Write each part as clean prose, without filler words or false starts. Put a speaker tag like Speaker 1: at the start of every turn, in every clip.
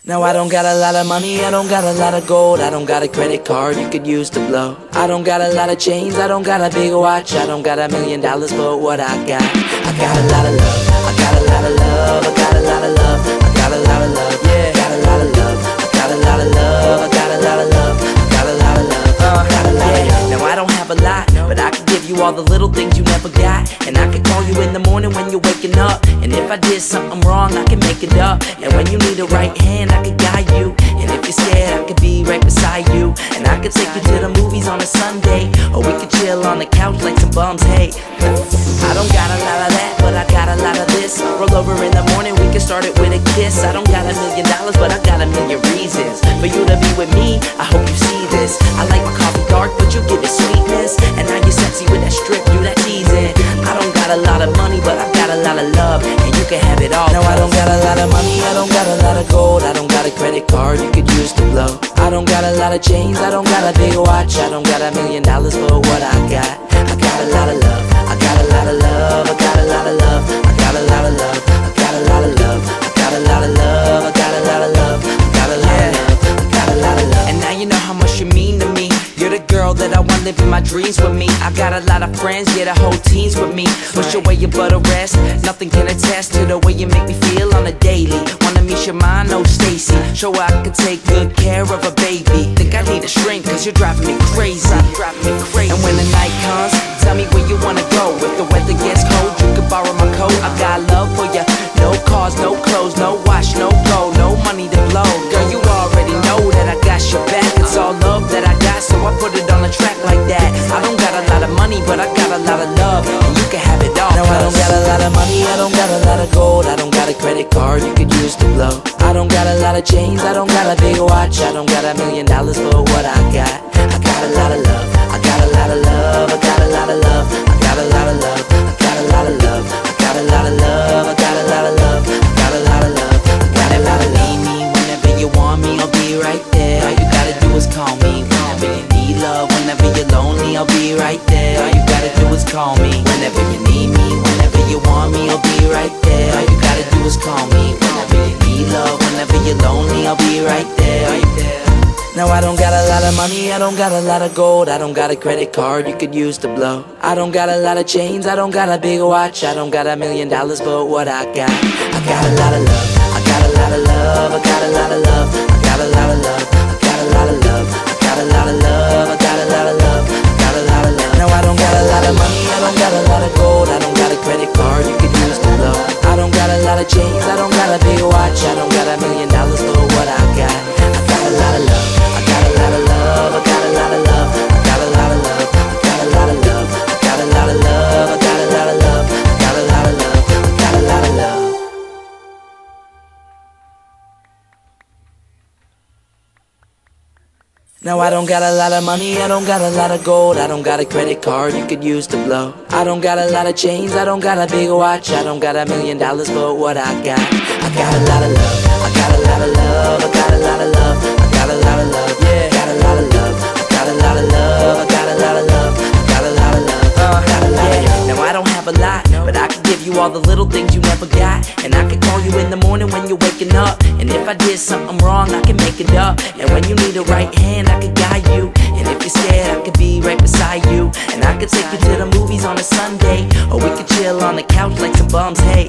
Speaker 1: Now I don't got a lot of money, I don't got a lot of gold, I don't got a credit card you could use to blow. I don't got a lot of chains, I don't got a big watch, I don't got $1 million, but what I got a lot of love, I got a lot of love, I got a lot of love, I got a lot of love, yeah, got a lot of love, I got a lot of love, I got a lot of love, I got a lot of love, got a lot of love. Now I don't have a lot, but I can give you all the little things you never got. And I can call you in the morning when you're waking up, and if I did something wrong, I can make it up. And when you need a right hand, I can guide you. And if you're scared, I could be right beside you. And I could take you to the movies on a Sunday, or we could chill on the couch like some bums, hey. I don't got a lot of that, but I got a lot of this. Roll over in the morning, we can start it with a kiss. I don't got $1 million, but I got 1,000,000 reasons for you to be with me. I hope you see this. I like my coffee dark, but you give it sweetness. And now you're sexy with that strip, you that teasing. I don't got a lot of money, but I got a lot of love, and you can have it all. No, I don't got a lot of money, I don't got a lot of gold, I don't got a credit card you could use to blow. I don't got a lot of chains, I don't got a big watch, I don't got $1 million, but what I got a lot of love, I got a lot of love, I got a lot of love, I got a lot of love, I got a lot of love, I got a lot of love, I got a lot of love, I got a lot of love, I got a lot of love. And now you know how much you mean to me. You're the girl that I want living my dreams with me. I got a lot of friends, yeah, the whole team's with me. Push away your butter rest, nothing can attest to the way you make me feel on a daily. Wanna meet your mind, oh Stacy. Show her I can take good care of a baby. Think I need a shrink, cause you're driving me crazy. And when the night comes, tell me where you wanna go. If the weather gets cold, you can borrow my coat. I got love for ya. No cars, no clothes, no watch, no gold, no money to blow. Girl, you already know that I got your back. It's all love that I got, so I put it on a track like that. I don't got a lot of money, but I got a lot of love, and you can have it all. No, I don't got a lot of money, I don't got a lot of gold, I don't got a credit card you could use to blow. I don't got a lot of chains, I don't got a big watch, I don't got $1 million, but what I got a lot of love, I got a lot of love, I got a lot of love, I got a lot of love, I got a lot of love, I got a lot of love, I got a lot of love, I got a lot of love, I got a lot of love. Need me whenever you want me, I'll be right there. All you gotta do is call me. Whenever you need love, whenever you're lonely, I'll be right there. All you gotta do is call me. Whenever you need me, whenever you want me, I'll be right there. All you gotta do is call me. Whenever you need love, whenever you're lonely, I'll be right there. Are you there? Now I don't got a lot of money, I don't got a lot of gold, I don't got a credit card you could use to blow. I don't got a lot of chains, I don't got a big watch, I don't got $1 million, but what I got a lot of love, I got a lot of love, I got a lot of love, I got a lot of love, I got a lot of love, I got a lot of love, I got a lot of love, I got a lot of love. Now I don't got a lot of money, I don't got a lot of gold, I don't got a credit card you could use to blow. I don't got a lot of chains, I don't got a big watch, I don't got $1 million, but what I got a lot of love. I got a lot of love, I got a lot of love, I got a lot of love, I got a lot of love, I got a lot of love, I got a lot of love, I got a lot of love, I got a lot of love. Now I don't got a lot of money, I don't got a lot of gold, I don't got a credit card you could use to blow. I don't got a lot of chains, I don't got a big watch, I don't got $1 million, but what I got a lot of love, I got a lot of love, I got a lot of love, I got a lot of love, yeah, got a lot of love, I got a lot of love, I got a lot of love, I got a lot of love, I got a lot of love. Now I don't have a lot, but I can give you all the little things you never got. And I can call you in the morning when you're waking up, and if I did something wrong, I can make it up. And when you need a right hand, I can guide you. And if you're scared, I could be right beside you. And I could take you to the movies on a Sunday, or we could chill on the couch like some bums, hey.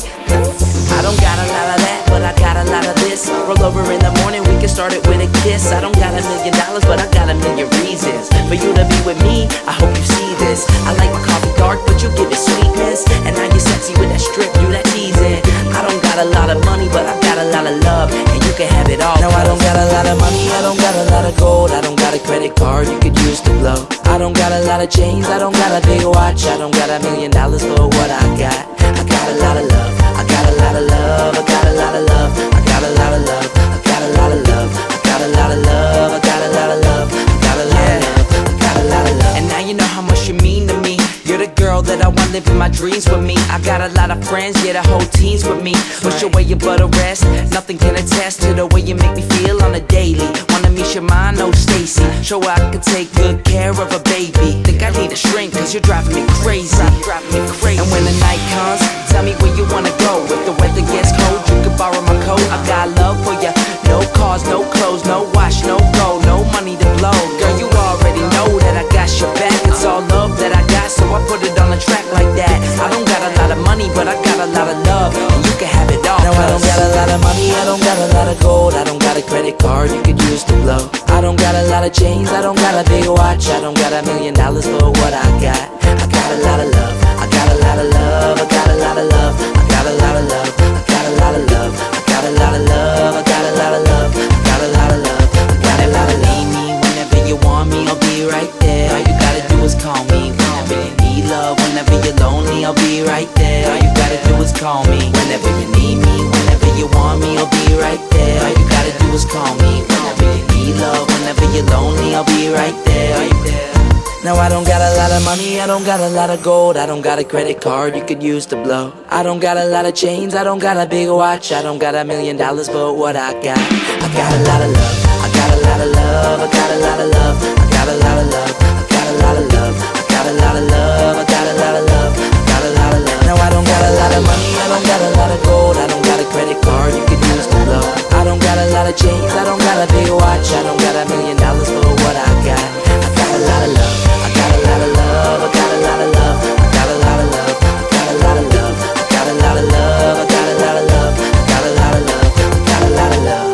Speaker 1: I don't got a lot of that, but I got a lot of this. Roll over in the morning, we can start it with a kiss. I don't got $1 million, but I got 1,000,000 reasons for you to be with me. I hope you see this. I like my coffee dark, but you give it sweetness. And now you're sexy with that strip, you that teasing. I don't got a lot of money, but I got a lot of love, and you can have it all. No, I don't got a lot of money, I don't got a lot of gold, I don't got a credit card you could use to blow. I don't got a lot of chains, I don't got a big watch, I don't got $1 million, but what I got a lot of love, I got a lot of love, I got a lot of love, I got a lot of love, I got a lot of love, I got a lot of love, I got a lot of love, I got a lot of love, I got a lot of love. And now you know how much you mean to me. You're the girl that I want living my dreams with me. I got a lot of friends, yeah, the whole team's with me. Push away your butter rest, nothing can attest to the way you make me feel on a daily. Wanna meet your mind, oh Stacy. Show her I can take good care of a baby. Think I need a shrink, cause you're driving me crazy. And when the night comes, tell me where you wanna go. If the weather gets cold, you can borrow my coat. I got love for ya, no cars. of money, I don't got a lot of gold, I don't got a credit card you could use to blow. I don't got a lot of chains, I don't got a big watch, I don't got $1 million for what I got. I got a lot of love, I got a lot of love, I got a lot of love, I got a lot of love, I got a lot of love, I got a lot of love, I got a lot of love, I got a lot of love, I got a lot of love. Need me whenever you want me, I'll be right there. All you gotta do is call me whenever you need love, whenever you're lonely, I'll be right there. All you gotta do is call me whenever you need me, whenever you want me, I'll be right there. All you gotta do is call me whenever you need love, whenever you're lonely, I'll be right there. Are you there? Now I don't got a lot of money, I don't got a lot of gold, I don't got a credit card you could use to blow. I don't got a lot of chains, I don't got a big watch, I don't got $1 million, but what I got a lot of love, I got a lot of love, I got a lot of love, I got a lot of love, I got a lot of love, I got a lot of love, I got a lot of love, I got a lot of love. Now I don't got a lot of money, I don't got a lot of gold, I don't got a credit card you could use to blow. I don't got a lot of chains, I don't got a big watch, I don't got $1 million, but what I got a lot of love. I got a lot of love, I got a lot of love, I got a lot of love, I got a lot of love, I got a lot of love, I got a lot of love, I got a lot of love, I got a lot of love.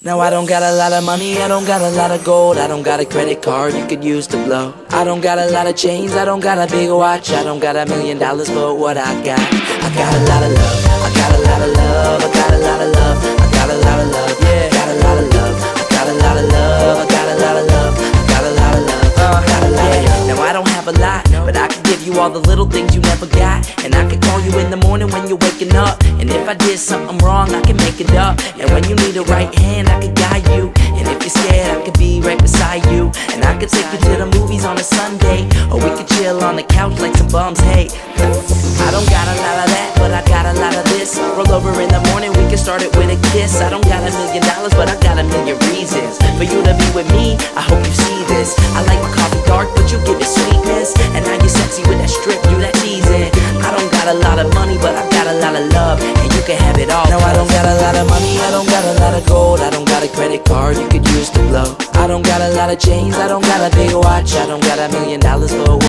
Speaker 1: Now I don't got a lot of money, I don't got a lot of gold, I don't got a credit card you could use to blow. I don't got a lot of chains, I don't got a big watch, I don't got $1 million, but what I got a lot of love, I got a lot of love, I got a lot of love, I got a lot of love, yeah, got a lot of love, I got a lot of love, I got a lot of love, I got a lot of love, I got a lot of love. Now I don't have a lot, but I can give you all the little things you never got, and I can call you in the morning when you're waking up, and if I did something wrong, I can make it up, and when you need a right hand, I can guide you, and if you're scared, I could be right beside you, and I could take you to the movies on a Sunday, or we could chill on the couch like some bums. Hey, I don't got a lot of that, but I got a lot of this. Roll over in the morning, we can start it with a kiss. I don't got $1 million, but I got a million reasons for you to be with me. I hope you see this. I like my coffee dark, but you give it sweetness, and now you're sexy with that strip, you that teasing. I don't got a lot of money, but I got a lot of love, and you can have it all. No, I don't got a lot of money, I don't got a lot of gold, I don't got a credit card you could use to blow. I don't got a lot of chains, I don't got a big watch, I don't got $1 million, but